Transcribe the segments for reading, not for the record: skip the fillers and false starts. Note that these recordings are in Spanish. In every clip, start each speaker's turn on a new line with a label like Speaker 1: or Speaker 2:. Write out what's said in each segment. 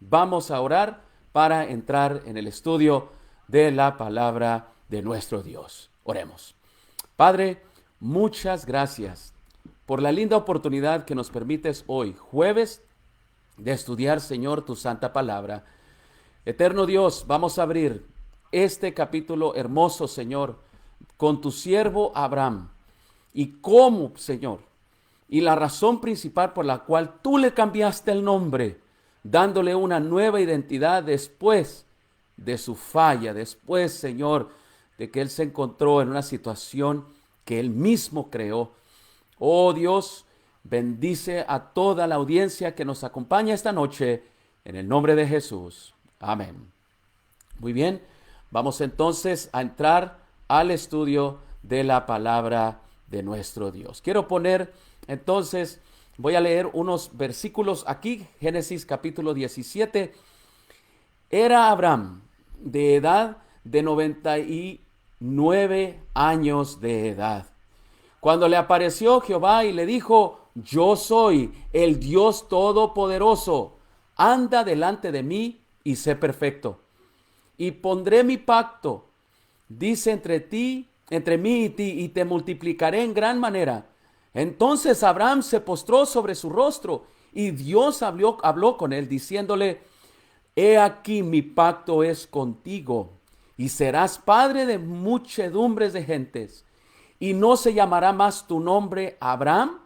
Speaker 1: vamos a orar para entrar en el estudio de la palabra de nuestro Dios. Oremos. Padre, muchas gracias por la linda oportunidad que nos permites hoy, jueves, de estudiar, Señor, tu santa palabra. Eterno Dios, vamos a abrir este capítulo hermoso, Señor, con tu siervo Abraham. Y cómo, Señor, y la razón principal por la cual tú le cambiaste el nombre, dándole una nueva identidad después de su falla, después, Señor, de que él se encontró en una situación que él mismo creó. Oh Dios, bendice a toda la audiencia que nos acompaña esta noche, en el nombre de Jesús. Amén. Muy bien, vamos entonces a entrar al estudio de la palabra de nuestro Dios. Quiero poner entonces, voy a leer unos versículos aquí, Génesis capítulo 17. Era Abraham de edad de 99 años de edad, cuando le apareció Jehová y le dijo: yo soy el Dios Todopoderoso, anda delante de mí y sé perfecto. Y pondré mi pacto, dice, entre mí y ti, y te multiplicaré en gran manera. Entonces Abraham se postró sobre su rostro, y Dios habló con él, diciéndole: he aquí mi pacto es contigo, y serás padre de muchedumbres de gentes. Y no se llamará más tu nombre Abraham,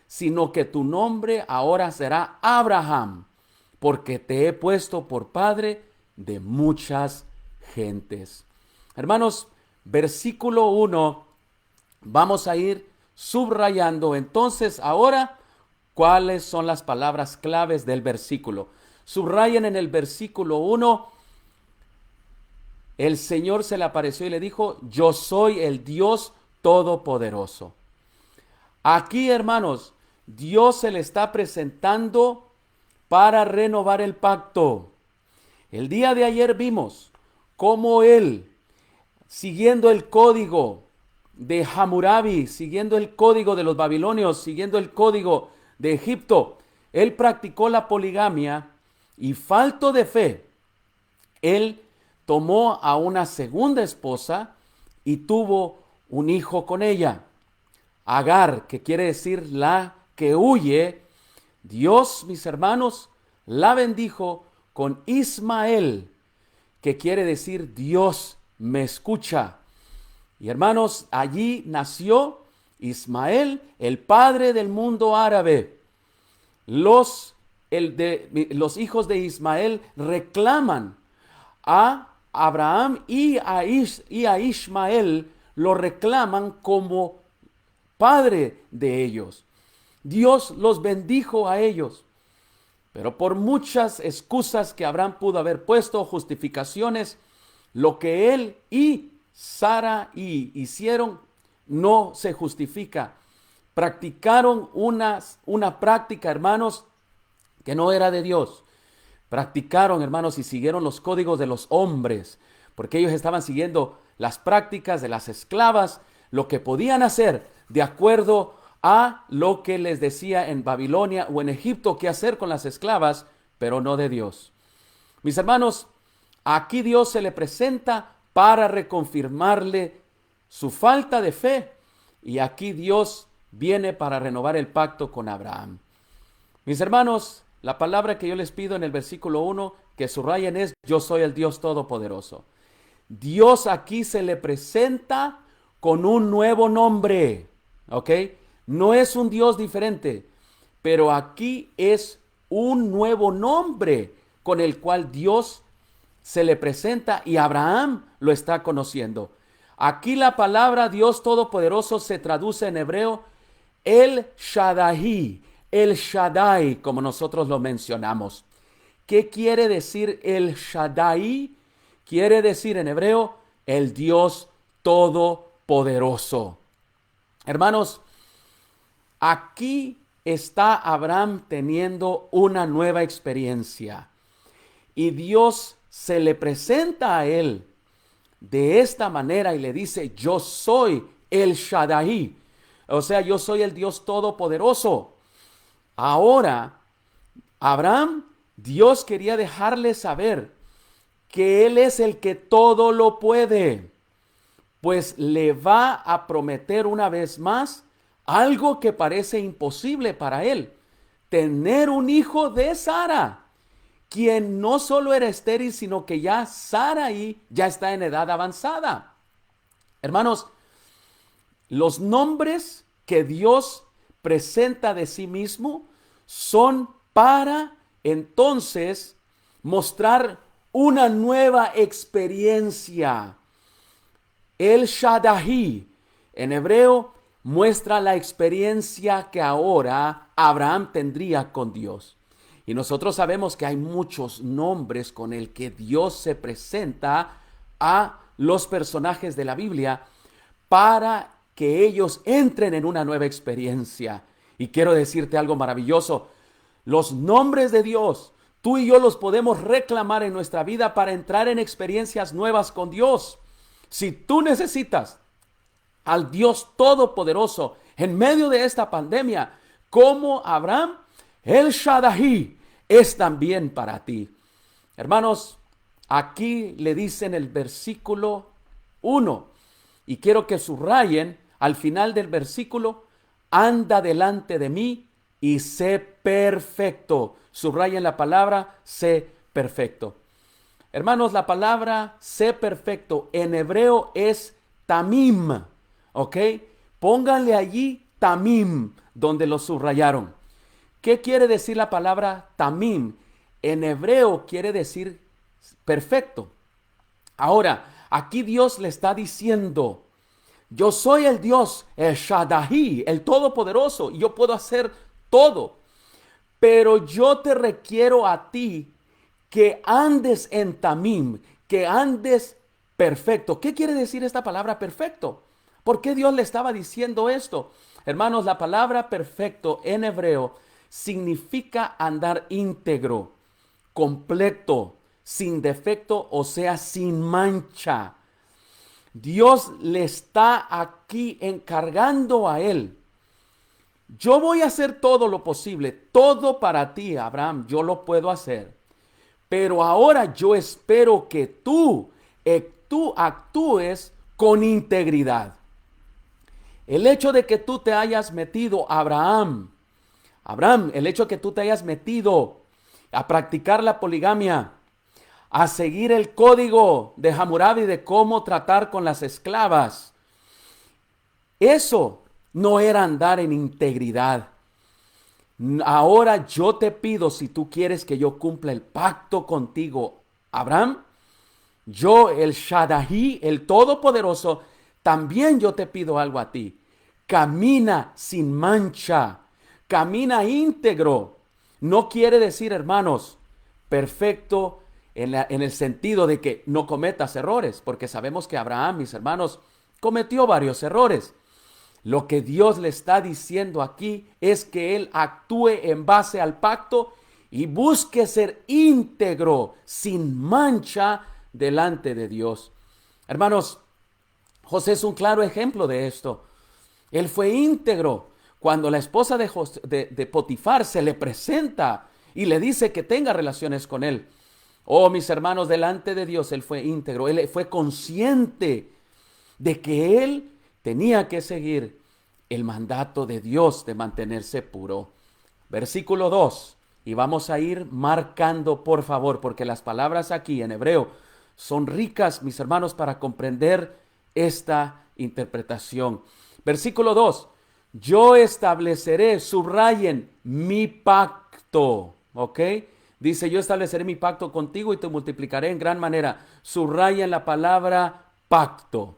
Speaker 1: sino que tu nombre ahora será Abraham, porque te he puesto por padre de muchas gentes. Hermanos, versículo 1, vamos a ir subrayando entonces ahora cuáles son las palabras claves del versículo. Subrayen en el versículo 1, el Señor se le apareció y le dijo: yo soy el Dios Todopoderoso. Aquí, hermanos, Dios se le está presentando para renovar el pacto. El día de ayer vimos cómo Él, siguiendo el código de Hammurabi, siguiendo el código de los babilonios, siguiendo el código de Egipto, Él practicó la poligamia y, falto de fe, Él tomó a una segunda esposa y tuvo un hijo con ella. Agar, que quiere decir la que huye. Dios, mis hermanos, la bendijo con Ismael, que quiere decir Dios me escucha. Y hermanos, allí nació Ismael, el padre del mundo árabe. Los hijos de Ismael reclaman a Abraham y a Ismael, lo reclaman como padre de ellos. Dios los bendijo a ellos, pero por muchas excusas que Abraham pudo haber puesto, justificaciones, lo que él y Sara hicieron no se justifica. Practicaron una práctica, hermanos, que no era de Dios. Practicaron, hermanos, y siguieron los códigos de los hombres, porque ellos estaban siguiendo las prácticas de las esclavas, lo que podían hacer de acuerdo a lo que les decía en Babilonia o en Egipto qué hacer con las esclavas, pero no de Dios. Mis hermanos, aquí Dios se le presenta para reconfirmarle su falta de fe, y aquí Dios viene para renovar el pacto con Abraham. Mis hermanos, la palabra que yo les pido en el versículo 1 que subrayen es: yo soy el Dios Todopoderoso. Dios aquí se le presenta con un nuevo nombre, ¿ok? No es un Dios diferente, pero aquí es un nuevo nombre con el cual Dios se le presenta y Abraham lo está conociendo. Aquí la palabra Dios Todopoderoso se traduce en hebreo El Shaddai, El Shaddai, como nosotros lo mencionamos. ¿Qué quiere decir El Shaddai? Quiere decir en hebreo el Dios Todopoderoso. Hermanos, aquí está Abraham teniendo una nueva experiencia y Dios se le presenta a él de esta manera y le dice: yo soy el Shaddai, o sea, yo soy el Dios Todopoderoso. Ahora, Abraham Dios quería dejarle saber que Él es el que todo lo puede, pues le va a prometer una vez más algo que parece imposible para Él: tener un hijo de Sara, quien no solo era estéril, sino que ya Sarai ya está en edad avanzada. Hermanos, los nombres que Dios presenta de sí mismo son para entonces mostrar una nueva experiencia. El Shaddai en hebreo muestra la experiencia que ahora Abraham tendría con Dios. Y nosotros sabemos que hay muchos nombres con el que Dios se presenta a los personajes de la Biblia para que ellos entren en una nueva experiencia. Y quiero decirte algo maravilloso: los nombres de Dios, tú y yo los podemos reclamar en nuestra vida para entrar en experiencias nuevas con Dios. Si tú necesitas al Dios Todopoderoso en medio de esta pandemia, como Abraham, el Shaddai es también para ti. Hermanos, aquí le dicen el versículo 1, y quiero que subrayen al final del versículo: anda delante de mí y sé perfecto. Subrayen la palabra sé perfecto. Hermanos, la palabra sé perfecto en hebreo es tamim, ¿ok? Pónganle allí tamim donde lo subrayaron. ¿Qué quiere decir la palabra tamim? En hebreo quiere decir perfecto. Ahora, aquí Dios le está diciendo: yo soy el Dios, el Shaddai, el Todopoderoso, y yo puedo hacer todo. Pero yo te requiero a ti que andes en tamim, que andes perfecto. ¿Qué quiere decir esta palabra perfecto? ¿Por qué Dios le estaba diciendo esto? Hermanos, la palabra perfecto en hebreo significa andar íntegro, completo, sin defecto, o sea, sin mancha. Dios le está aquí encargando a él: yo voy a hacer todo lo posible, todo para ti, Abraham, yo lo puedo hacer. Pero ahora yo espero que tú actúes con integridad. El hecho de que tú te hayas metido, Abraham, el hecho de que tú te hayas metido a practicar la poligamia, a seguir el código de Hammurabi de cómo tratar con las esclavas, eso no era andar en integridad. Ahora yo te pido, si tú quieres que yo cumpla el pacto contigo, Abraham, yo, el Shaddai, el Todopoderoso, también yo te pido algo a ti: camina sin mancha, camina íntegro. No quiere decir, hermanos, perfecto en el sentido de que no cometas errores, porque sabemos que Abraham, mis hermanos, cometió varios errores. Lo que Dios le está diciendo aquí es que él actúe en base al pacto y busque ser íntegro, sin mancha, delante de Dios. Hermanos, José es un claro ejemplo de esto. Él fue íntegro. Cuando la esposa de Potifar se le presenta y le dice que tenga relaciones con él, oh, mis hermanos, delante de Dios él fue íntegro. Él fue consciente de que él tenía que seguir el mandato de Dios de mantenerse puro. Versículo 2. Y vamos a ir marcando, por favor, porque las palabras aquí en hebreo son ricas, mis hermanos, para comprender esta interpretación. Versículo 2. Yo estableceré, subrayen, mi pacto. ¿Ok? Dice: yo estableceré mi pacto contigo y te multiplicaré en gran manera. Subrayen la palabra pacto.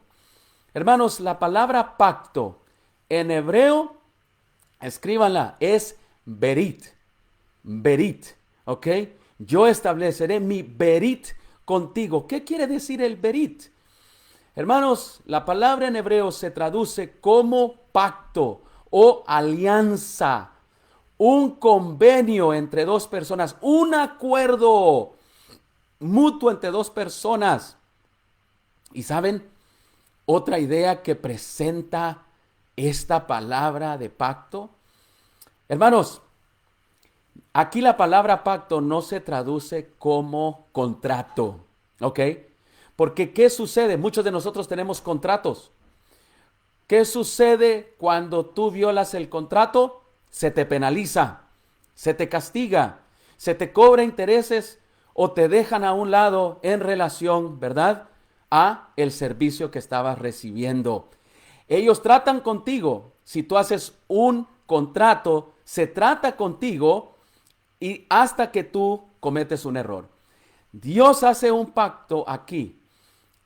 Speaker 1: Hermanos, la palabra pacto en hebreo, escríbanla, es berit. Berit, ¿ok? Yo estableceré mi berit contigo. ¿Qué quiere decir el berit? Hermanos, la palabra en hebreo se traduce como pacto o alianza, un convenio entre dos personas, un acuerdo mutuo entre dos personas. ¿Y saben? Otra idea que presenta esta palabra de pacto. Hermanos, Aquí la palabra pacto no se traduce como contrato, ¿ok? Porque ¿qué sucede? Muchos de nosotros tenemos contratos. ¿Qué sucede cuando tú violas el contrato? Se te penaliza, se te castiga, se te cobra intereses o te dejan a un lado en relación, ¿verdad?, a el servicio que estabas recibiendo. Ellos tratan contigo. Si tú haces un contrato, se trata contigo y hasta que tú cometes un error. Dios hace un pacto aquí.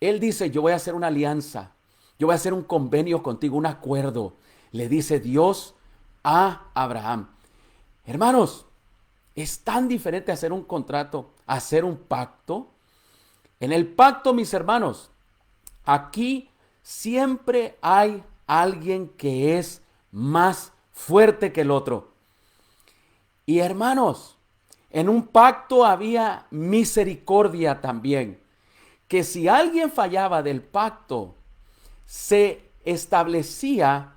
Speaker 1: Él dice, yo voy a hacer una alianza, yo voy a hacer un convenio contigo, un acuerdo. Le dice Dios a Abraham. Hermanos, es tan diferente hacer un contrato, hacer un pacto. En el pacto, mis hermanos, aquí siempre hay alguien que es más fuerte que el otro. Y hermanos, en un pacto había misericordia también. Que si alguien fallaba del pacto, se establecía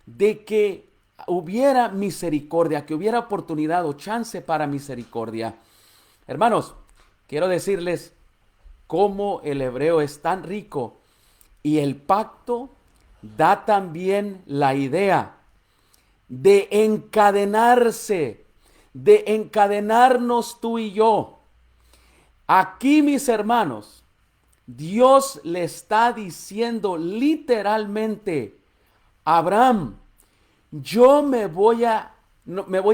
Speaker 1: de que hubiera misericordia, que hubiera oportunidad o chance para misericordia. Hermanos, quiero decirles cómo el hebreo es tan rico y el pacto da también la idea de encadenarse, de encadenarnos tú y yo. Aquí, mis hermanos, Dios le está diciendo literalmente a Abraham, yo me voy a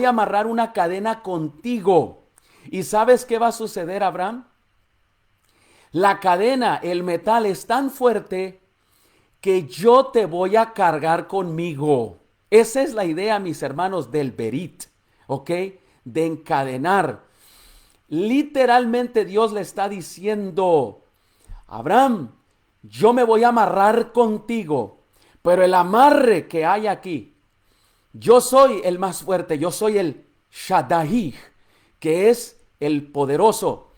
Speaker 1: amarrar una cadena contigo. ¿Y sabes qué va a suceder, Abraham? La cadena, el metal es tan fuerte que yo te voy a cargar conmigo. Esa es la idea, mis hermanos, del berit, ¿ok? De encadenar. Literalmente Dios le está diciendo, Abraham, yo me voy a amarrar contigo, pero el amarre que hay aquí, yo soy el más fuerte, yo soy el Shaddai, que es el poderoso.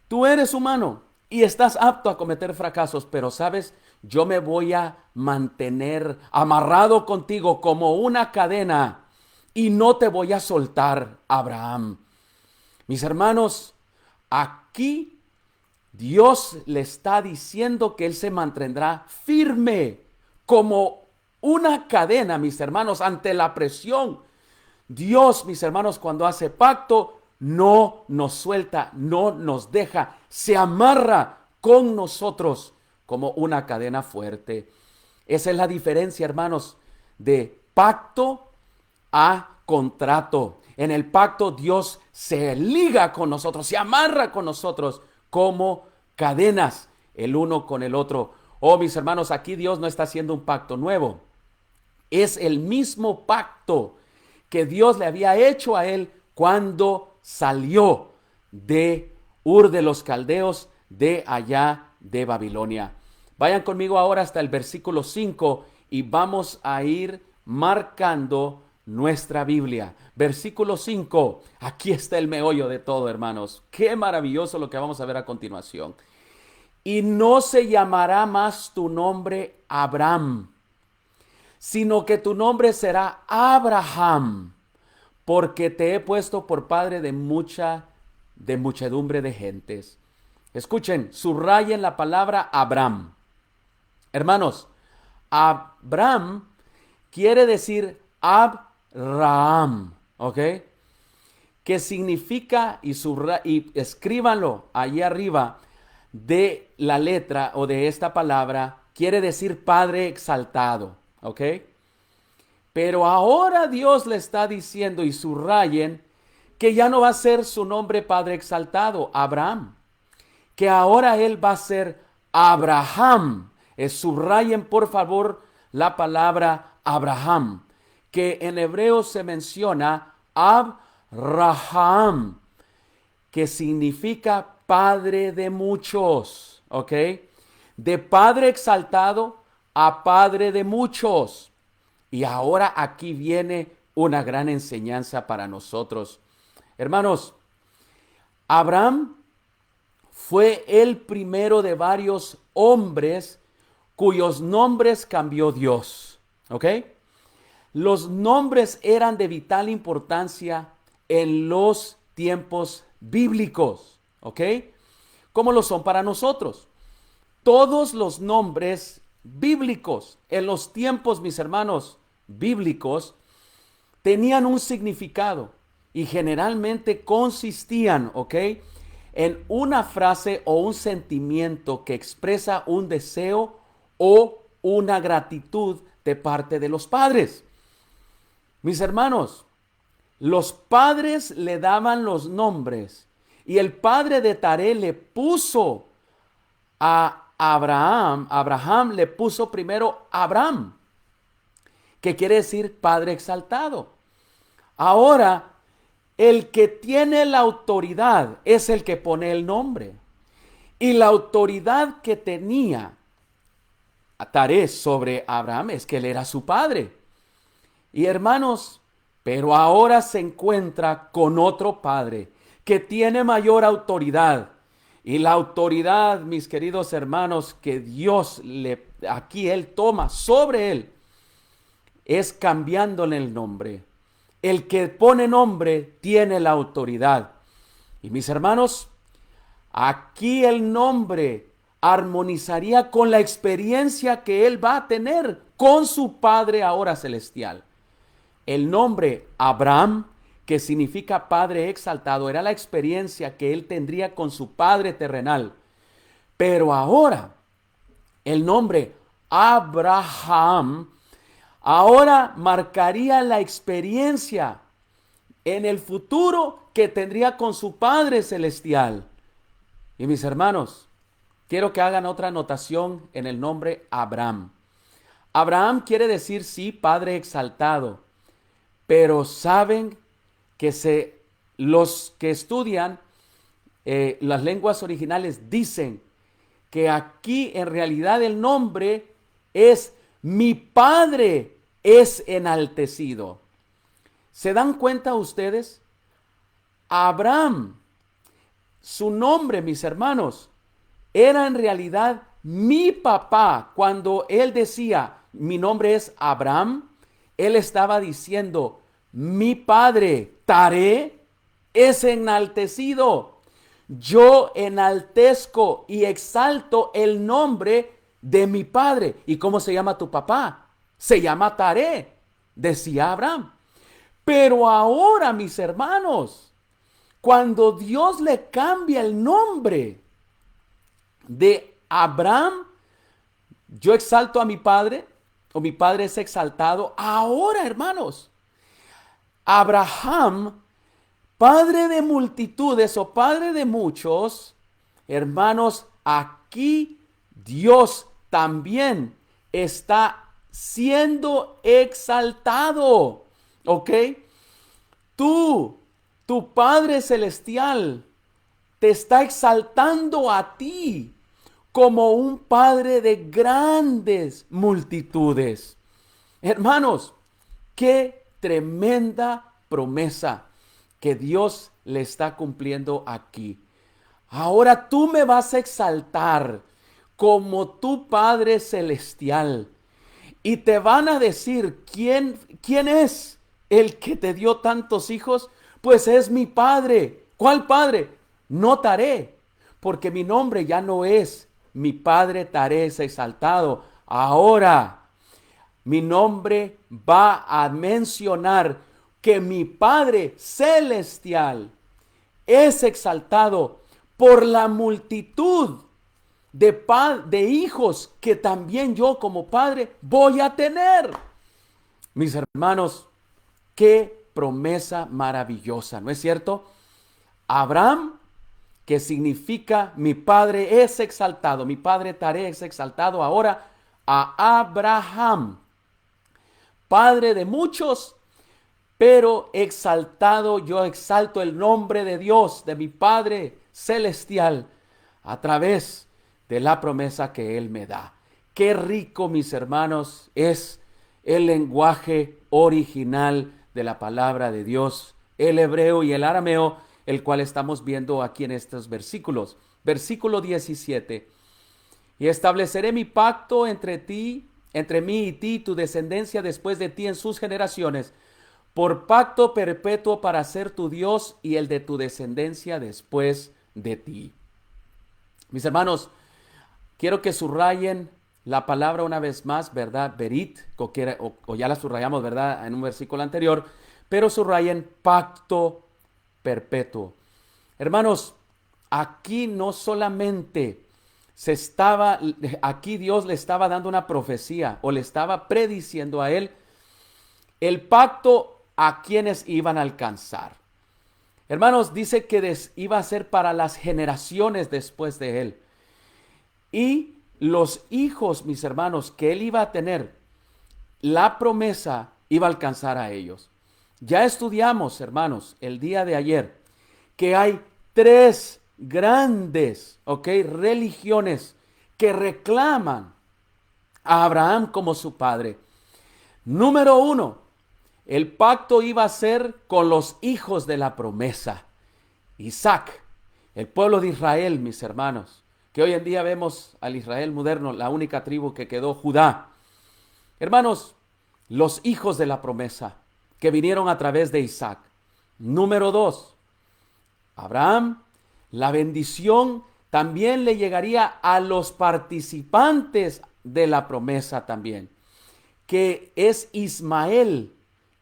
Speaker 1: Tú eres humano y estás apto a cometer fracasos, pero sabes, yo me voy a mantener amarrado contigo como una cadena y no te voy a soltar, Abraham. Mis hermanos, aquí Dios le está diciendo que Él se mantendrá firme como una cadena, mis hermanos, ante la presión. Dios, mis hermanos, cuando hace pacto, no nos suelta, no nos deja, se amarra con nosotros como una cadena fuerte. Esa es la diferencia, hermanos, de pacto a contrato. En el pacto Dios se liga con nosotros, se amarra con nosotros como cadenas el uno con el otro. Oh, mis hermanos, aquí Dios no está haciendo un pacto nuevo. Es el mismo pacto que Dios le había hecho a él cuando salió de Ur de los Caldeos, de allá de Babilonia. Vayan conmigo ahora hasta el versículo 5 y vamos a ir marcando nuestra Biblia. Versículo 5. Aquí está el meollo de todo, hermanos. Qué maravilloso lo que vamos a ver a continuación. Y no se llamará más tu nombre Abraham, sino que tu nombre será Abraham, porque te he puesto por padre de muchedumbre de gentes. Escuchen, subrayen la palabra Abraham. Hermanos, Abraham quiere decir Abraham, ¿ok? Que significa, y escríbanlo allí arriba, de la letra o de esta palabra, quiere decir Padre exaltado, ¿ok? Pero ahora Dios le está diciendo, y subrayen, que ya no va a ser su nombre Padre exaltado, Abraham, que ahora él va a ser Abraham. Subrayen por favor la palabra Abraham, que en hebreo se menciona Abraham, que significa padre de muchos, ¿ok? De padre exaltado a padre de muchos. Y ahora aquí viene una gran enseñanza para nosotros. Hermanos, Abraham fue el primero de varios hombres cuyos nombres cambió Dios, ¿ok? Los nombres eran de vital importancia en los tiempos bíblicos, ¿ok? Como lo son para nosotros. Todos los nombres bíblicos en los tiempos, mis hermanos, bíblicos, tenían un significado y generalmente consistían, ¿ok?, en una frase o un sentimiento que expresa un deseo o una gratitud de parte de los padres. Mis hermanos, los padres le daban los nombres y el padre de Taré le puso a Abraham le puso primero Abram, que quiere decir Padre exaltado. Ahora, el que tiene la autoridad es el que pone el nombre. Y la autoridad que tenía Taré sobre Abraham es que él era su padre. Y hermanos, pero ahora se encuentra con otro padre que tiene mayor autoridad. Y la autoridad, mis queridos hermanos, que Dios aquí él toma sobre él, es cambiándole el nombre. El que pone nombre tiene la autoridad. Y mis hermanos, aquí el nombre armonizaría con la experiencia que él va a tener con su Padre ahora celestial. El nombre Abraham, que significa Padre exaltado, era la experiencia que él tendría con su Padre terrenal. Pero ahora, el nombre Abraham ahora marcaría la experiencia en el futuro que tendría con su Padre celestial. Y mis hermanos, quiero que hagan otra anotación en el nombre Abraham. Abraham quiere decir sí, Padre exaltado, pero saben que los que estudian las lenguas originales dicen que aquí en realidad el nombre es mi Padre es enaltecido. ¿Se dan cuenta ustedes? Abraham, su nombre, mis hermanos, era en realidad mi papá. Cuando él decía, mi nombre es Abraham, él estaba diciendo, mi padre, Taré, es enaltecido. Yo enaltezco y exalto el nombre de mi padre. ¿Y cómo se llama tu papá? Se llama Taré, decía Abraham. Pero ahora, mis hermanos, cuando Dios le cambia el nombre de Abraham, yo exalto a mi padre, o mi padre es exaltado. Ahora, hermanos, Abraham, padre de multitudes o padre de muchos, hermanos, aquí Dios también está siendo exaltado, ¿ok? Tu Padre Celestial, te está exaltando a ti como un Padre de grandes multitudes. Hermanos, qué tremenda promesa que Dios le está cumpliendo aquí. Ahora tú me vas a exaltar como tu Padre Celestial. Y te van a decir, ¿quién es el que te dio tantos hijos? Pues es mi Padre. ¿Cuál Padre? No Taré, porque mi nombre ya no es mi Padre Taré es exaltado. Ahora mi nombre va a mencionar que mi Padre Celestial es exaltado por la multitud de hijos que también yo como padre voy a tener. Mis hermanos, qué promesa maravillosa, ¿no es cierto? Abraham, que significa mi padre es exaltado, mi padre Taré es exaltado, ahora a Abraham, padre de muchos, pero exaltado, yo exalto el nombre de Dios, de mi Padre celestial, a través de la promesa que Él me da. Qué rico, mis hermanos, es el lenguaje original de la palabra de Dios, el hebreo y el arameo, el cual estamos viendo aquí en estos versículos. Versículo 17. Y estableceré mi pacto entre mí y ti, tu descendencia después de ti en sus generaciones, por pacto perpetuo para ser tu Dios y el de tu descendencia después de ti. Mis hermanos, quiero que subrayen la palabra una vez más, ¿verdad? Berit, o ya la subrayamos, ¿verdad? En un versículo anterior, pero subrayen pacto perpetuo. Hermanos, aquí no solamente aquí Dios le estaba dando una profecía o le estaba prediciendo a él el pacto a quienes iban a alcanzar. Hermanos, dice que iba a ser para las generaciones después de él. Y los hijos, mis hermanos, que él iba a tener, la promesa iba a alcanzar a ellos. Ya estudiamos, hermanos, el día de ayer, que hay tres grandes, religiones que reclaman a Abraham como su padre. Número uno, el pacto iba a ser con los hijos de la promesa. Isaac, el pueblo de Israel, mis hermanos, que hoy en día vemos al Israel moderno, la única tribu que quedó, Judá. Hermanos, los hijos de la promesa que vinieron a través de Isaac. Número dos, Abraham, la bendición también le llegaría a los participantes de la promesa también, que es Ismael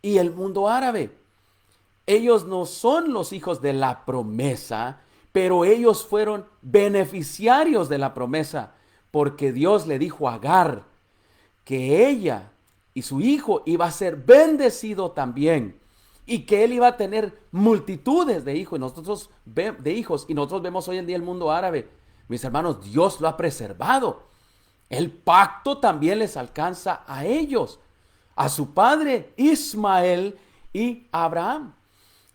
Speaker 1: y el mundo árabe. Ellos no son los hijos de la promesa, pero ellos fueron beneficiarios de la promesa, porque Dios le dijo a Agar que ella y su hijo iba a ser bendecido también, y que él iba a tener multitudes de hijos, y nosotros vemos hoy en día el mundo árabe. Mis hermanos, Dios lo ha preservado. El pacto también les alcanza a ellos, a su padre Ismael y Abraham.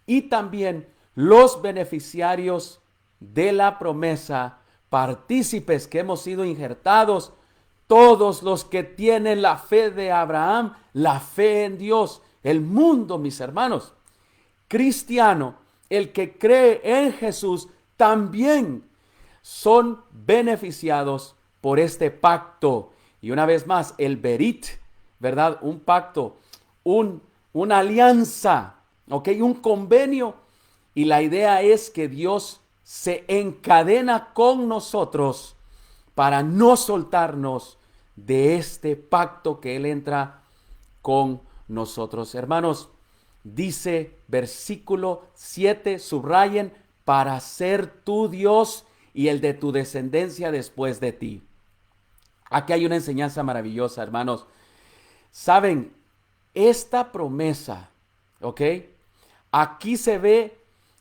Speaker 1: Y también los beneficiarios de la promesa, partícipes que hemos sido injertados, todos los que tienen la fe de Abraham, la fe en Dios. El mundo, mis hermanos, cristiano, el que cree en Jesús, también son beneficiados por este pacto. Y una vez más, el Berit, ¿verdad? Un pacto, una alianza, un convenio. Y la idea es que Dios se encadena con nosotros para no soltarnos de este pacto que Él entra con nosotros. Hermanos, dice versículo 7, subrayen, para ser tu Dios y el de tu descendencia después de ti. Aquí hay una enseñanza maravillosa, hermanos. Saben, esta promesa, aquí se ve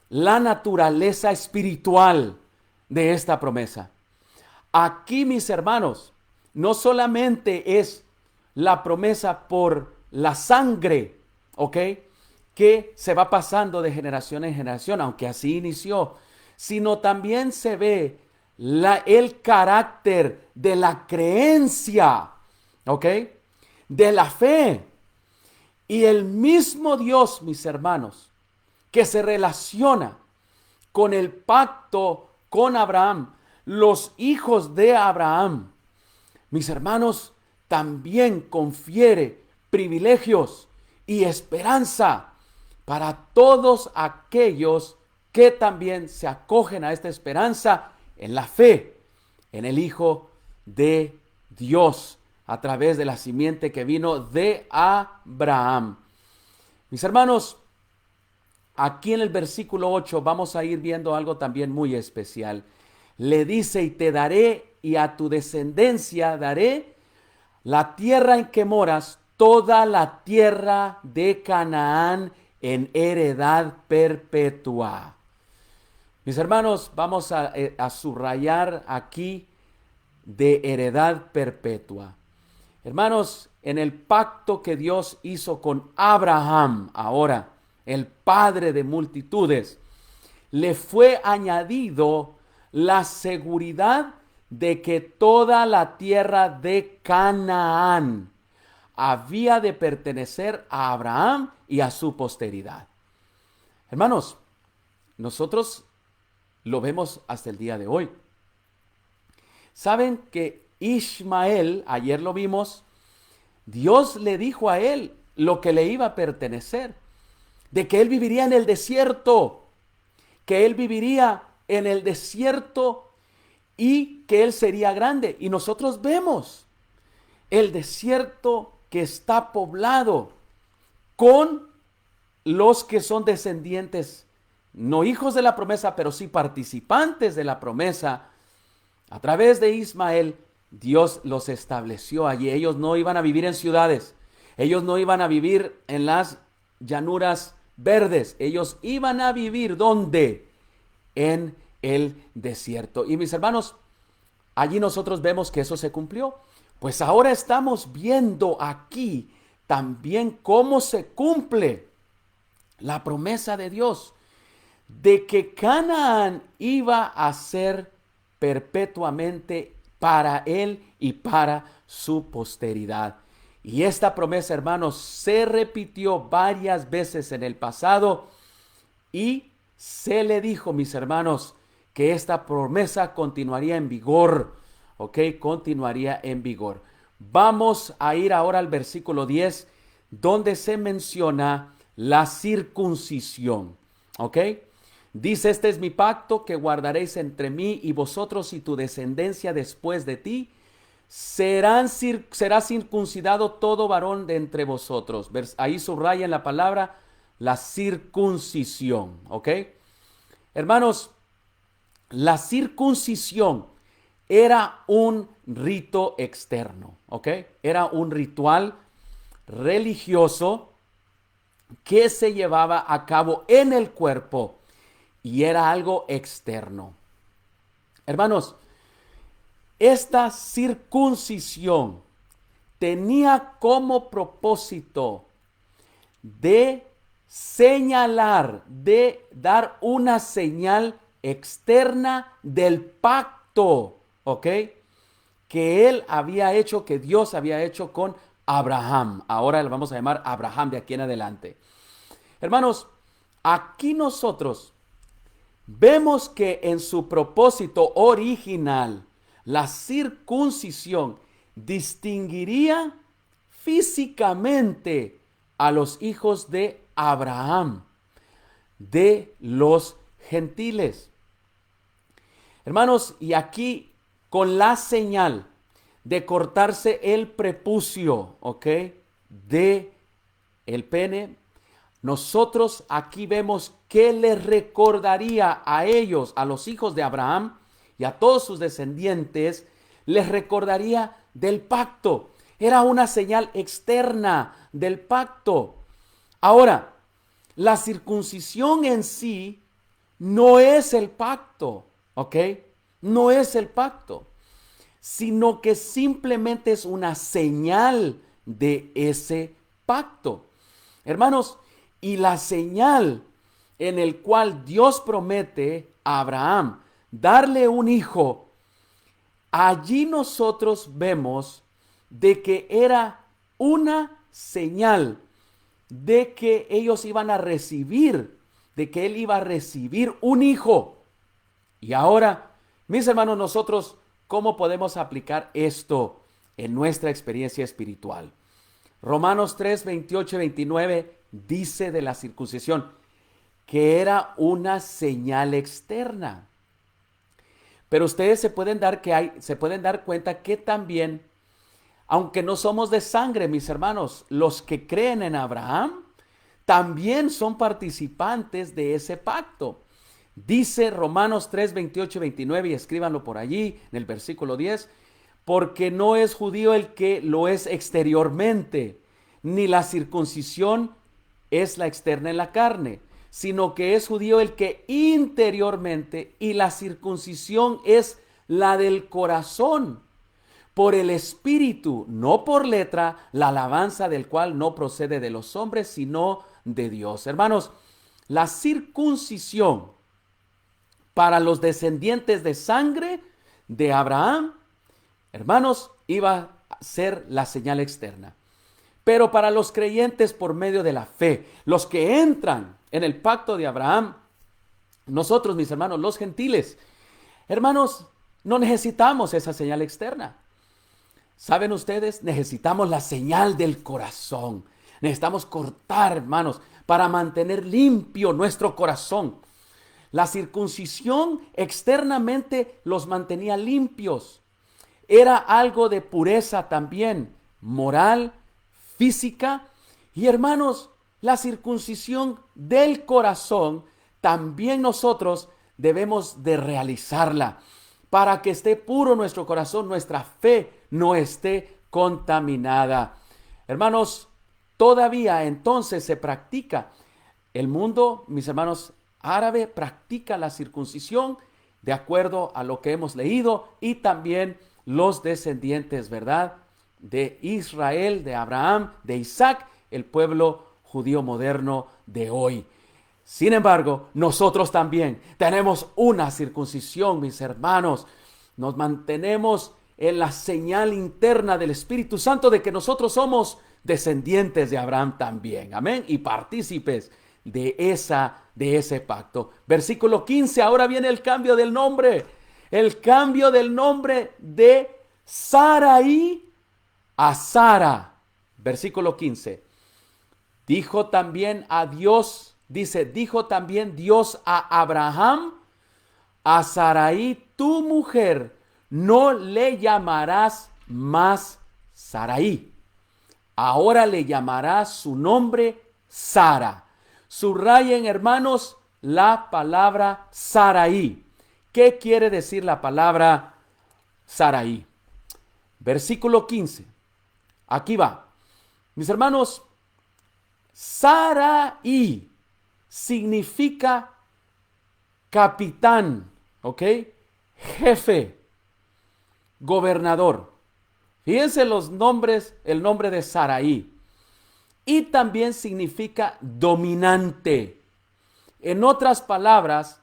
Speaker 1: la naturaleza espiritual de esta promesa. Aquí, mis hermanos, no solamente es la promesa por la sangre, que se va pasando de generación en generación, aunque así inició, sino también se ve el carácter de la creencia, de la fe. Y el mismo Dios, mis hermanos, que se relaciona con el pacto con Abraham, los hijos de Abraham, mis hermanos, también confiere privilegios y esperanza para todos aquellos que también se acogen a esta esperanza en la fe, en el Hijo de Dios, a través de la simiente que vino de Abraham. Mis hermanos, aquí en el versículo 8 vamos a ir viendo algo también muy especial. Le dice, y te daré, y a tu descendencia daré la tierra en que moras, toda la tierra de Canaán en heredad perpetua. Mis hermanos, vamos a subrayar aquí de heredad perpetua. Hermanos, en el pacto que Dios hizo con Abraham, ahora el padre de multitudes, le fue añadido la seguridad de que toda la tierra de Canaán había de pertenecer a Abraham y a su posteridad. Hermanos, nosotros lo vemos hasta el día de hoy. Saben que Ismael, ayer lo vimos, Dios le dijo a él lo que le iba a pertenecer. de que Él viviría en el desierto, que Él viviría en el desierto y que Él sería grande. Y nosotros vemos el desierto que está poblado con los que son descendientes, no hijos de la promesa, pero sí participantes de la promesa. A través de Ismael, Dios los estableció allí. Ellos no iban a vivir en ciudades, ellos no iban a vivir en las llanuras verdes, ellos iban a vivir ¿dónde? En el desierto. Y mis hermanos, allí nosotros vemos que eso se cumplió. Pues ahora estamos viendo aquí también cómo se cumple la promesa de Dios de que Canaán iba a ser perpetuamente para él y para su posteridad. Y esta promesa, hermanos, se repitió varias veces en el pasado y se le dijo, mis hermanos, que esta promesa continuaría en vigor, ¿ok? Continuaría en vigor. Vamos a ir ahora al versículo 10, donde se menciona la circuncisión, ¿ok? Dice, este es mi pacto que guardaréis entre mí y vosotros y tu descendencia después de ti. Será circuncidado todo varón de entre vosotros. Ahí subraya en la palabra la circuncisión, ¿ok? Hermanos, la circuncisión era un rito externo, ¿ok? Era un ritual religioso que se llevaba a cabo en el cuerpo y era algo externo. Hermanos, esta circuncisión tenía como propósito de señalar, de dar una señal externa del pacto, ¿ok? Que él había hecho, que Dios había hecho con Abraham. Ahora le vamos a llamar Abraham de aquí en adelante. Hermanos, aquí nosotros vemos que en su propósito original, la circuncisión distinguiría físicamente a los hijos de Abraham de los gentiles. Hermanos, y aquí con la señal de cortarse el prepucio, ¿ok? De el pene, nosotros aquí vemos que les recordaría a ellos, a los hijos de Abraham y a todos sus descendientes, les recordaría del pacto. Era una señal externa del pacto. Ahora, la circuncisión en sí no es el pacto, ¿ok? No es el pacto, sino que simplemente es una señal de ese pacto. Hermanos, y la señal en el cual Dios promete a Abraham darle un hijo, allí nosotros vemos de que era una señal de que ellos iban a recibir, de que él iba a recibir un hijo. Y ahora, mis hermanos, nosotros, ¿cómo podemos aplicar esto en nuestra experiencia espiritual? Romanos 3, 28 y 29 dice de la circuncisión que era una señal externa. Pero ustedes se pueden dar cuenta que también, aunque no somos de sangre, mis hermanos, los que creen en Abraham también son participantes de ese pacto. Dice Romanos 3, 28 y 29, y escríbanlo por allí en el versículo 10, porque no es judío el que lo es exteriormente, ni la circuncisión es la externa en la carne, sino que es judío el que interiormente, y la circuncisión es la del corazón, por el espíritu, no por letra, la alabanza del cual no procede de los hombres, sino de Dios. Hermanos, la circuncisión para los descendientes de sangre de Abraham, hermanos, iba a ser la señal externa. Pero para los creyentes por medio de la fe, los que entran en el pacto de Abraham, nosotros, mis hermanos, los gentiles, hermanos, no necesitamos esa señal externa. ¿Saben ustedes? Necesitamos la señal del corazón. Necesitamos cortar, hermanos, para mantener limpio nuestro corazón. La circuncisión externamente los mantenía limpios. Era algo de pureza también, moral, física. Y hermanos, la circuncisión del corazón también nosotros debemos de realizarla para que esté puro nuestro corazón, nuestra fe no esté contaminada. Hermanos, todavía entonces se practica. El mundo, mis hermanos, árabe practica la circuncisión de acuerdo a lo que hemos leído, y también los descendientes, ¿verdad?, de Israel, de Abraham, de Isaac, el pueblo judío moderno de hoy. Sin embargo, nosotros también tenemos una circuncisión, mis hermanos. Nos mantenemos en la señal interna del Espíritu Santo de que nosotros somos descendientes de Abraham también. Amén. Y partícipes de ese pacto. Versículo 15. Ahora viene el cambio del nombre. El cambio del nombre de Sarai a Sara. Versículo 15. Dijo también a Dios, dijo también Dios a Abraham: a Sarai, tu mujer, no le llamarás más Sarai. Ahora le llamarás su nombre Sara. Subrayen, hermanos, la palabra Sarai. ¿Qué quiere decir la palabra Sarai? Versículo 15. Aquí va. Mis hermanos, Sarai significa capitán, ¿ok? Jefe, gobernador. Fíjense los nombres, el nombre de Sarai. Y también significa dominante. En otras palabras,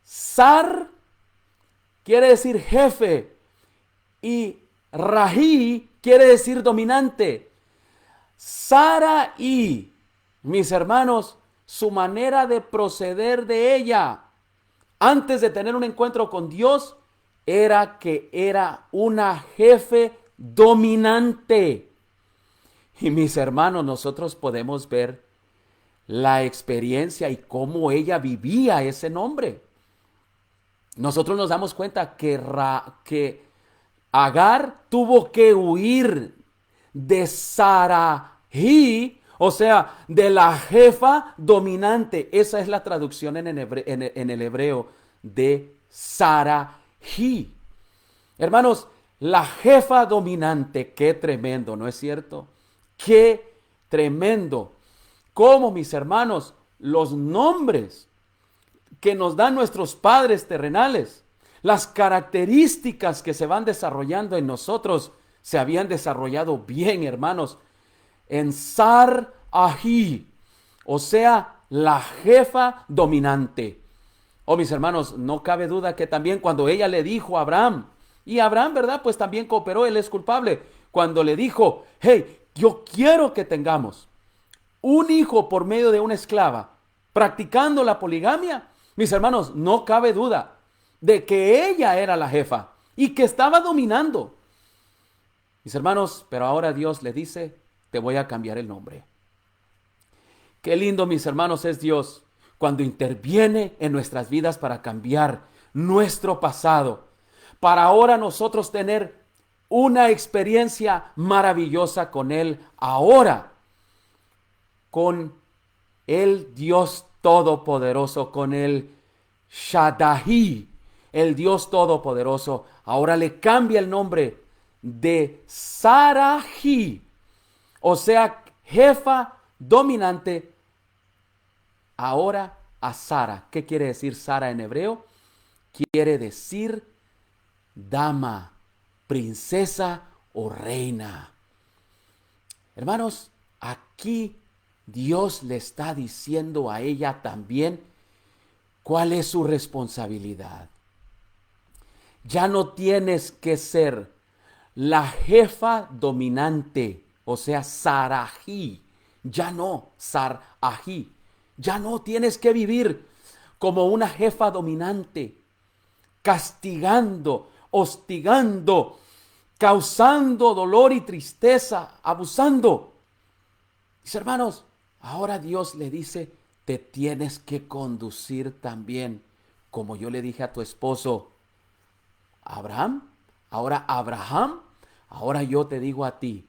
Speaker 1: Sar quiere decir jefe y Rahi quiere decir dominante. Sarai, mis hermanos, su manera de proceder de ella antes de tener un encuentro con Dios era que era una jefe dominante. Y mis hermanos, nosotros podemos ver la experiencia y cómo ella vivía ese nombre. Nosotros nos damos cuenta que Agar tuvo que huir de Sarai, o sea, de la jefa dominante. Esa es la traducción en el hebreo de Sarai. Hermanos, la jefa dominante, qué tremendo, ¿no es cierto? Qué tremendo. Cómo, mis hermanos, los nombres que nos dan nuestros padres terrenales, las características que se van desarrollando en nosotros, se habían desarrollado bien, hermanos, en Sarai, o sea, la jefa dominante. Oh, mis hermanos, no cabe duda que también cuando ella le dijo a Abraham, y Abraham, ¿verdad?, pues también cooperó, él es culpable, cuando le dijo: hey, yo quiero que tengamos un hijo por medio de una esclava, practicando la poligamia. Mis hermanos, no cabe duda de que ella era la jefa y que estaba dominando. Mis hermanos, pero ahora Dios le dice: te voy a cambiar el nombre. Qué lindo, mis hermanos, es Dios cuando interviene en nuestras vidas para cambiar nuestro pasado, para ahora nosotros tener una experiencia maravillosa con Él ahora, con el Dios Todopoderoso, con el Shaddai, el Dios Todopoderoso. Ahora le cambia el nombre de Sarai, o sea, jefa dominante, ahora a Sara. ¿Qué quiere decir Sara en hebreo? Quiere decir dama, princesa o reina. Hermanos, aquí Dios le está diciendo a ella también cuál es su responsabilidad. Ya no tienes que ser la jefa dominante, o sea, Sarai. Ya no, Sarai. Ya no tienes que vivir como una jefa dominante, castigando, hostigando, causando dolor y tristeza, abusando. Mis hermanos, Ahora Dios le dice, te tienes que conducir también, como yo le dije a tu esposo, Abraham. Ahora Abraham, ahora yo te digo a ti,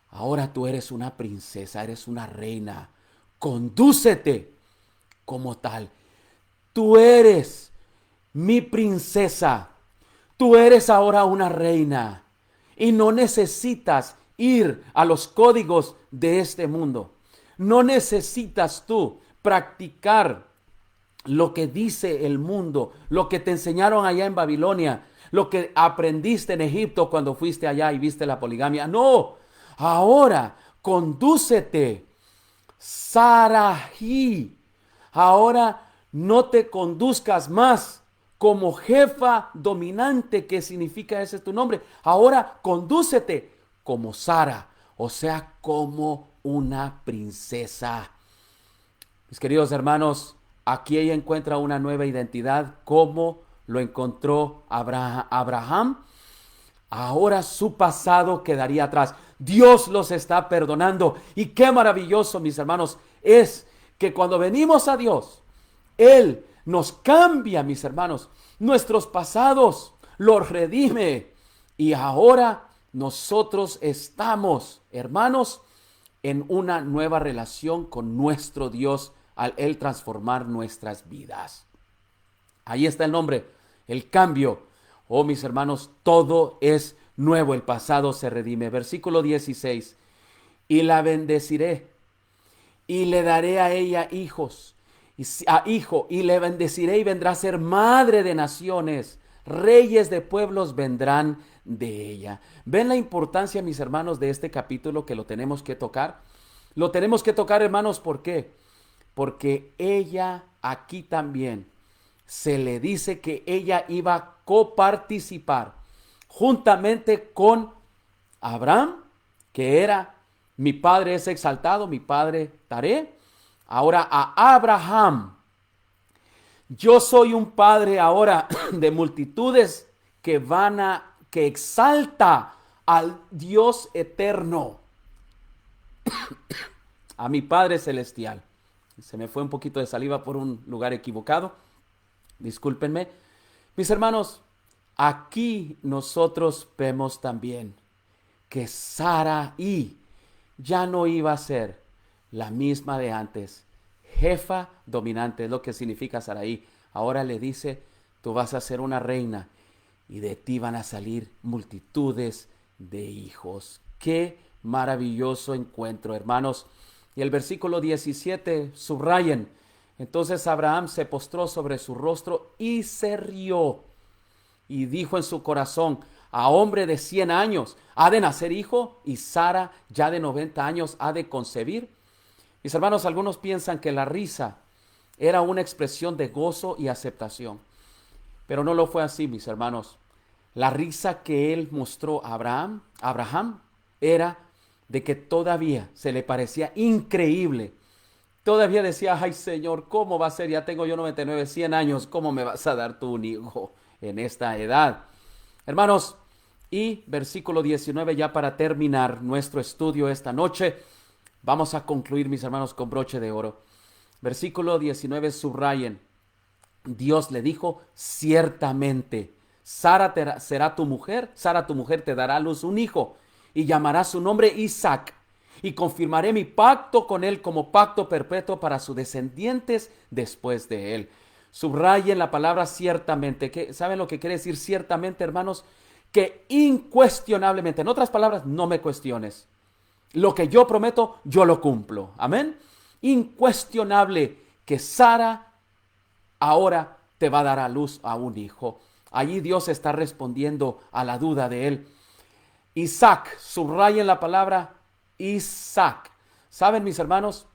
Speaker 1: ahora tú eres una princesa, eres una reina. Condúcete como tal. Tú eres mi princesa. Tú eres ahora una reina. Y no necesitas ir a los códigos de este mundo. No necesitas tú practicar lo que dice el mundo, lo que te enseñaron allá en Babilonia, lo que aprendiste en Egipto cuando fuiste allá y viste la poligamia. No, ahora condúcete, Saraí. Ahora no te conduzcas más como jefa dominante, que significa ese es tu nombre. Ahora condúcete como Sara, o sea, como una princesa. Mis queridos hermanos, aquí ella encuentra una nueva identidad, como lo encontró Abraham. Ahora su pasado quedaría atrás. Dios los está perdonando. Y qué maravilloso, mis hermanos, es que cuando venimos a Dios, Él nos cambia, mis hermanos, nuestros pasados, los redime. Y ahora nosotros estamos, hermanos, en una nueva relación con nuestro Dios al Él transformar nuestras vidas. Ahí está el nombre, el cambio. Oh, mis hermanos, todo es nuevo, el pasado se redime. Versículo 16. Y la bendeciré, y le daré a ella hijos, y le bendeciré y vendrá a ser madre de naciones. Reyes de pueblos vendrán de ella. ¿Ven la importancia, mis hermanos, de este capítulo, que lo tenemos que tocar? Lo tenemos que tocar, hermanos, ¿por qué? Porque ella aquí también se le dice que ella iba a coparticipar juntamente con Abraham, que era mi padre es exaltado, mi padre Taré. Ahora a Abraham, yo soy un padre ahora de multitudes que exalta al Dios eterno, a mi Padre celestial. Se me fue un poquito de saliva por un lugar equivocado. Discúlpenme. Mis hermanos, aquí nosotros vemos también que Saraí ya no iba a ser la misma de antes. Jefa dominante es lo que significa Saraí. Ahora le dice, tú vas a ser una reina y de ti van a salir multitudes de hijos. Qué maravilloso encuentro, hermanos. Y el versículo 17, subrayen. Entonces Abraham se postró sobre su rostro y se rió. Y dijo en su corazón, a hombre de 100 años ha de nacer hijo, y Sara ya de 90 años ha de concebir. Mis hermanos, algunos piensan que la risa era una expresión de gozo y aceptación. Pero no lo fue así, mis hermanos. La risa que él mostró a Abraham era de que todavía se le parecía increíble. Todavía decía, ay Señor, ¿cómo va a ser? Ya tengo yo 99, 100 años, ¿cómo me vas a dar tú un hijo en esta edad? Hermanos, y versículo 19, ya para terminar nuestro estudio esta noche, vamos a concluir, mis hermanos, con broche de oro. Versículo 19, subrayen. Dios le dijo, ciertamente, Sara será tu mujer, Sara tu mujer te dará a luz un hijo, y llamará su nombre Isaac, y confirmaré mi pacto con él como pacto perpetuo para sus descendientes después de él. Subrayen la palabra ciertamente. ¿Saben lo que quiere decir ciertamente, hermanos? Que incuestionablemente, en otras palabras, no me cuestiones. Lo que yo prometo, yo lo cumplo. Amén. Incuestionable que Sara ahora te va a dar a luz a un hijo. Allí Dios está respondiendo a la duda de él. Isaac, subrayen la palabra Isaac. ¿Saben, mis hermanos?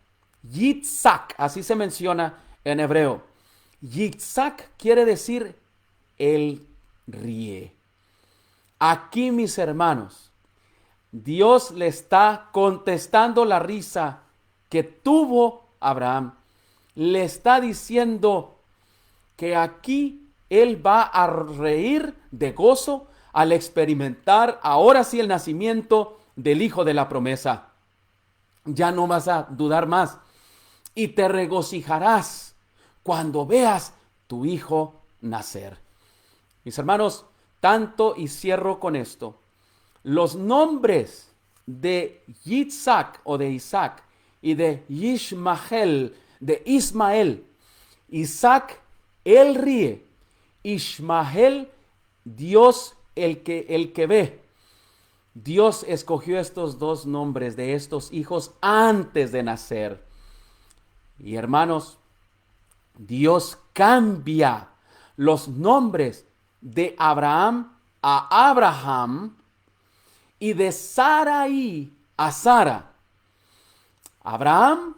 Speaker 1: Yitzhak, así se menciona en hebreo. Yitzhak quiere decir él ríe. Aquí, mis hermanos, Dios le está contestando la risa que tuvo Abraham. Le está diciendo que aquí él va a reír de gozo al experimentar ahora sí el nacimiento del hijo de la promesa. Ya no vas a dudar más. y te regocijarás cuando veas tu hijo nacer. Mis hermanos, tanto y cierro con esto. Los nombres de Yitzhak o de Isaac y de Ishmael, de Ismael. Isaac, él ríe. Ishmael, Dios el que ve. Dios escogió estos dos nombres de estos hijos antes de nacer. Y hermanos, Dios cambia los nombres de Abraham a Abraham y de Sarai a Sara. Abraham,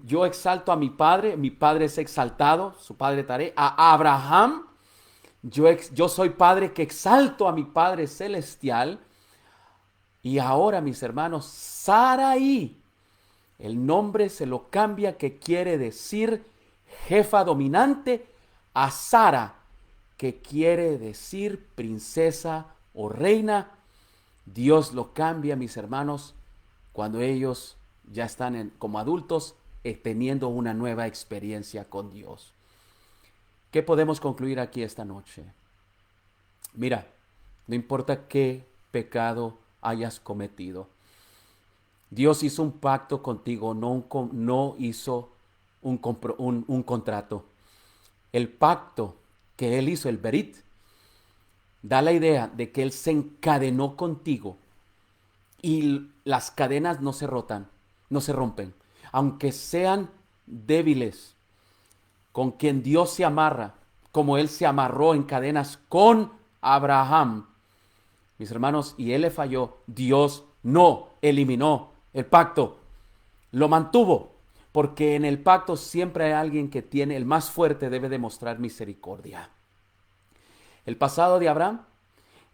Speaker 1: yo exalto a mi padre es exaltado, su padre Taré. A Abraham, yo soy padre que exalto a mi Padre celestial. Y ahora, mis hermanos, Sarai, el nombre se lo cambia, que quiere decir jefa dominante, a Sara, que quiere decir princesa o reina. Dios lo cambia, mis hermanos, cuando ellos ya están como adultos, teniendo una nueva experiencia con Dios. ¿Qué podemos concluir aquí esta noche? Mira, no importa qué pecado hayas cometido, Dios hizo un pacto contigo, no hizo un contrato. El pacto que Él hizo, el Berit, da la idea de que Él se encadenó contigo y las cadenas no se rompen. Aunque sean débiles, con quien Dios se amarra, como Él se amarró en cadenas con Abraham, mis hermanos, y Él le falló, Dios no eliminó el pacto, lo mantuvo, porque en el pacto siempre hay alguien que tiene, el más fuerte debe demostrar misericordia. El pasado de Abraham,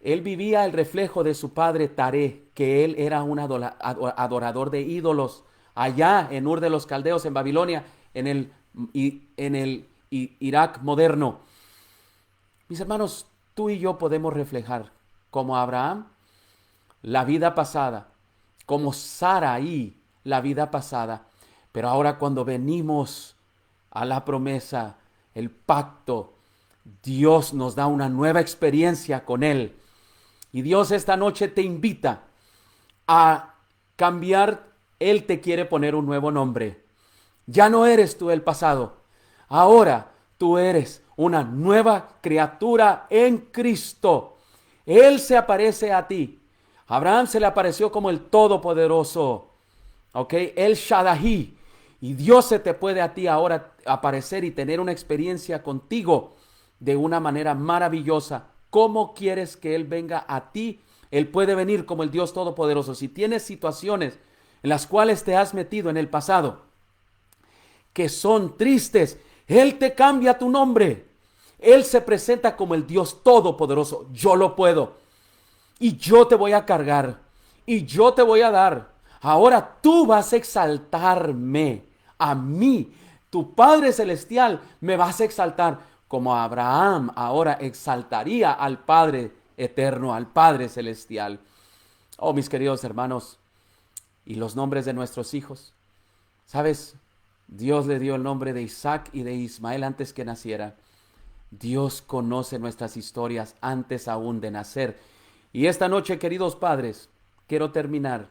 Speaker 1: él vivía el reflejo de su padre Taré, que él era un adorador de ídolos, allá en Ur de los Caldeos, en Babilonia, en el Irak moderno. Mis hermanos, tú y yo podemos reflejar como Abraham la vida pasada, como Sarai la vida pasada, pero ahora cuando venimos a la promesa, el pacto, Dios nos da una nueva experiencia con Él. Y Dios esta noche te invita a cambiar. Él te quiere poner un nuevo nombre. Ya no eres tú el pasado. Ahora tú eres una nueva criatura en Cristo. Él se aparece a ti. Abraham se le apareció como el Todopoderoso. ¿Ok? El Shaddai. Y Dios se te puede a ti ahora aparecer y tener una experiencia contigo de una manera maravillosa. ¿Cómo quieres que Él venga a ti? Él puede venir como el Dios Todopoderoso. Si tienes situaciones en las cuales te has metido en el pasado, que son tristes, Él te cambia tu nombre. Él se presenta como el Dios Todopoderoso. Yo lo puedo. Y yo te voy a cargar. Y yo te voy a dar. Ahora tú vas a exaltarme a mí. Tu Padre Celestial me vas a exaltar. Como Abraham ahora exaltaría al Padre eterno, al Padre celestial. Oh, mis queridos hermanos, y los nombres de nuestros hijos. ¿Sabes? Dios le dio el nombre de Isaac y de Ismael antes que naciera. Dios conoce nuestras historias antes aún de nacer. Y esta noche, queridos padres, quiero terminar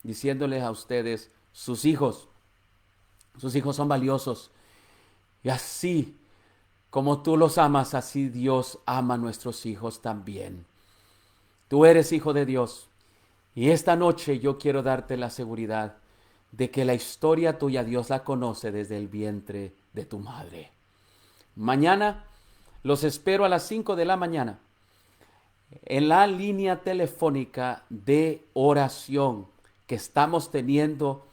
Speaker 1: diciéndoles a ustedes, sus hijos son valiosos. Y así como tú los amas, así Dios ama a nuestros hijos también. Tú eres hijo de Dios. Y esta noche yo quiero darte la seguridad de que la historia tuya Dios la conoce desde el vientre de tu madre. Mañana los espero a las 5 de la mañana en la línea telefónica de oración que estamos teniendo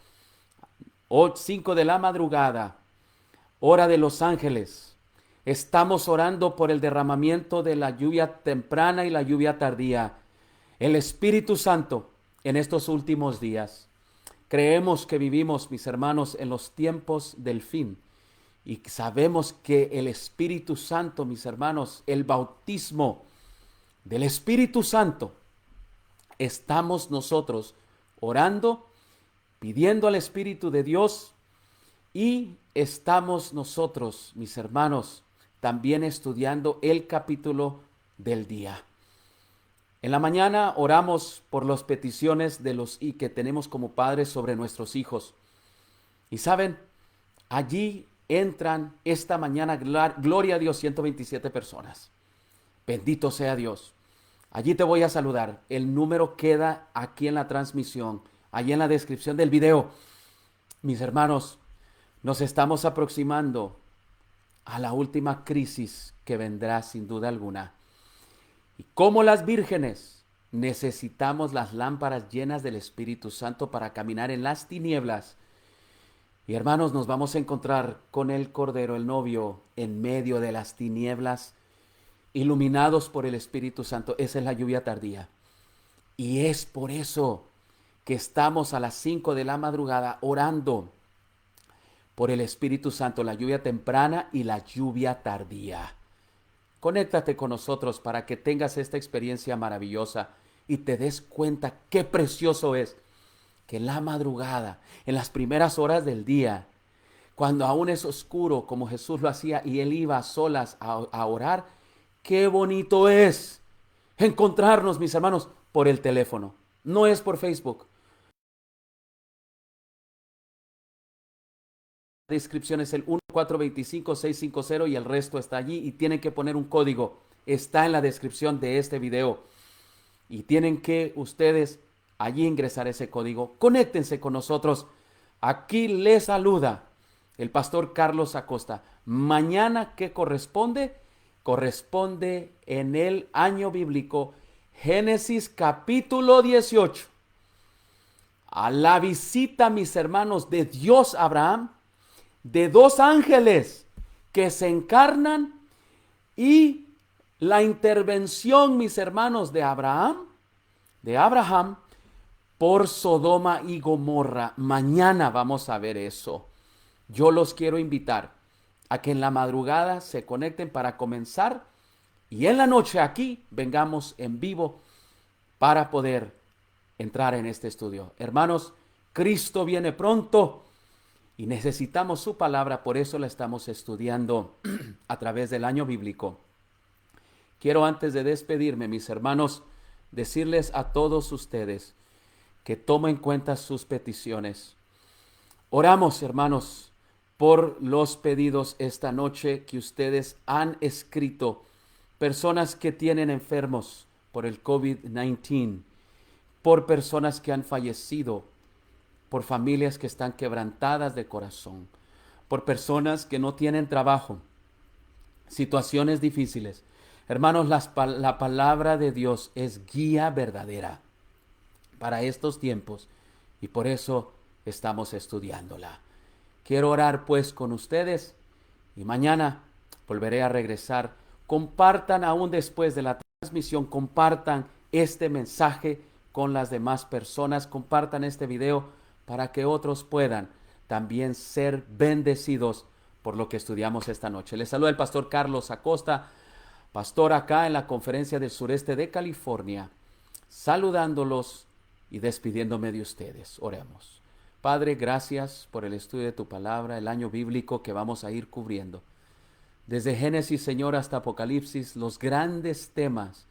Speaker 1: 5 de la madrugada, hora de Los Ángeles. Estamos orando por el derramamiento de la lluvia temprana y la lluvia tardía. El Espíritu Santo en estos últimos días. Creemos que vivimos, mis hermanos, en los tiempos del fin. Y sabemos que el Espíritu Santo, mis hermanos, el bautismo del Espíritu Santo, estamos nosotros orando pidiendo al Espíritu de Dios, y estamos nosotros, mis hermanos, también estudiando el capítulo del día. En la mañana oramos por las peticiones de los y que tenemos como padres sobre nuestros hijos. Y saben, allí entran esta mañana, gloria a Dios, 127 personas. Bendito sea Dios. Allí te voy a saludar. El número queda aquí en la transmisión, allí en la descripción del video. Mis hermanos, nos estamos aproximando a la última crisis que vendrá sin duda alguna. Y como las vírgenes, necesitamos las lámparas llenas del Espíritu Santo para caminar en las tinieblas. Y hermanos, nos vamos a encontrar con el Cordero, el novio, en medio de las tinieblas, iluminados por el Espíritu Santo. Esa es la lluvia tardía. Y es por eso que estamos a las 5 de la madrugada orando por el Espíritu Santo, la lluvia temprana y la lluvia tardía. Conéctate con nosotros para que tengas esta experiencia maravillosa y te des cuenta qué precioso es que en la madrugada, en las primeras horas del día, cuando aún es oscuro, como Jesús lo hacía y él iba a solas a orar, qué bonito es encontrarnos, mis hermanos, por el teléfono. No es por Facebook. La descripción es el 1-425-650 y el resto está allí y tienen que poner un código. Está en la descripción de este video. Y tienen que ustedes allí ingresar ese código. Conéctense con nosotros. Aquí les saluda el pastor Carlos Acosta. Mañana, ¿qué corresponde? Corresponde en el año bíblico Génesis capítulo 18. A la visita, mis hermanos, de Dios a Abraham, de dos ángeles que se encarnan y la intervención, mis hermanos, de Abraham, por Sodoma y Gomorra. Mañana vamos a ver eso. Yo los quiero invitar a que en la madrugada se conecten para comenzar y en la noche aquí vengamos en vivo para poder entrar en este estudio. Hermanos, Cristo viene pronto y necesitamos su palabra, por eso la estamos estudiando a través del año bíblico. Quiero antes de despedirme, mis hermanos, decirles a todos ustedes que tomen en cuenta sus peticiones. Oramos, hermanos, por los pedidos esta noche que ustedes han escrito. Personas que tienen enfermos por el COVID-19, por personas que han fallecido, por familias que están quebrantadas de corazón, por personas que no tienen trabajo, situaciones difíciles. Hermanos, la palabra de Dios es guía verdadera para estos tiempos y por eso estamos estudiándola. Quiero orar pues con ustedes y mañana volveré a regresar. Compartan aún después de la transmisión, compartan este mensaje con las demás personas, compartan este video para que otros puedan también ser bendecidos por lo que estudiamos esta noche. Les saluda el pastor Carlos Acosta, pastor acá en la Conferencia del Sureste de California, saludándolos y despidiéndome de ustedes. Oremos. Padre, gracias por el estudio de tu palabra, el año bíblico que vamos a ir cubriendo. Desde Génesis, Señor, hasta Apocalipsis, los grandes temas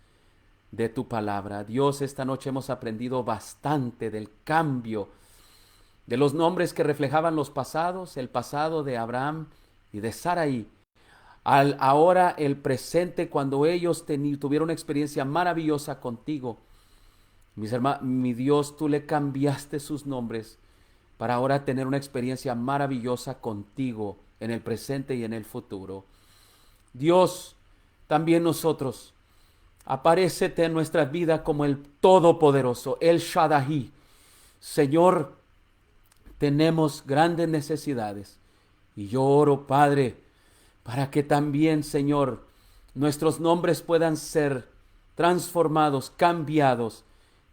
Speaker 1: de tu palabra. Dios, esta noche hemos aprendido bastante del cambio, de los nombres que reflejaban los pasados, el pasado de Abraham y de Sarai, ahora el presente cuando ellos tuvieron una experiencia maravillosa contigo. Mis hermanos, mi Dios, tú le cambiaste sus nombres para ahora tener una experiencia maravillosa contigo en el presente y en el futuro. Dios, también nosotros, aparécete en nuestra vida como el Todopoderoso, el Shaddai. Señor, tenemos grandes necesidades y yo oro, Padre, para que también, Señor, nuestros nombres puedan ser transformados, cambiados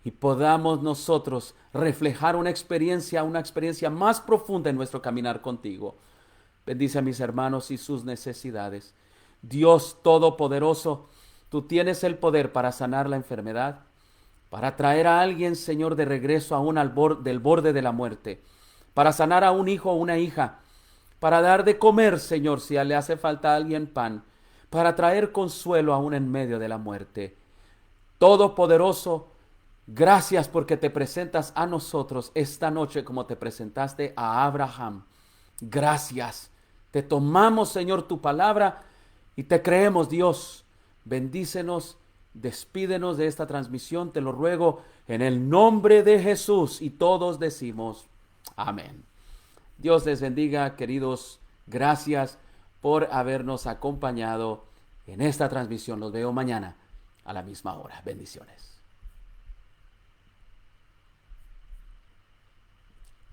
Speaker 1: y podamos nosotros reflejar una experiencia más profunda en nuestro caminar contigo. Bendice a mis hermanos y sus necesidades. Dios Todopoderoso, tú tienes el poder para sanar la enfermedad, para traer a alguien, Señor, de regreso aún del borde de la muerte, para sanar a un hijo o una hija, para dar de comer, Señor, si le hace falta a alguien pan, para traer consuelo aún en medio de la muerte. Todopoderoso, gracias porque te presentas a nosotros esta noche como te presentaste a Abraham. Gracias. Te tomamos, Señor, tu palabra y te creemos, Dios. Bendícenos, despídenos de esta transmisión, te lo ruego en el nombre de Jesús. Y todos decimos amén. Dios les bendiga, queridos. Gracias por habernos acompañado en esta transmisión. Los veo mañana a la misma hora. Bendiciones.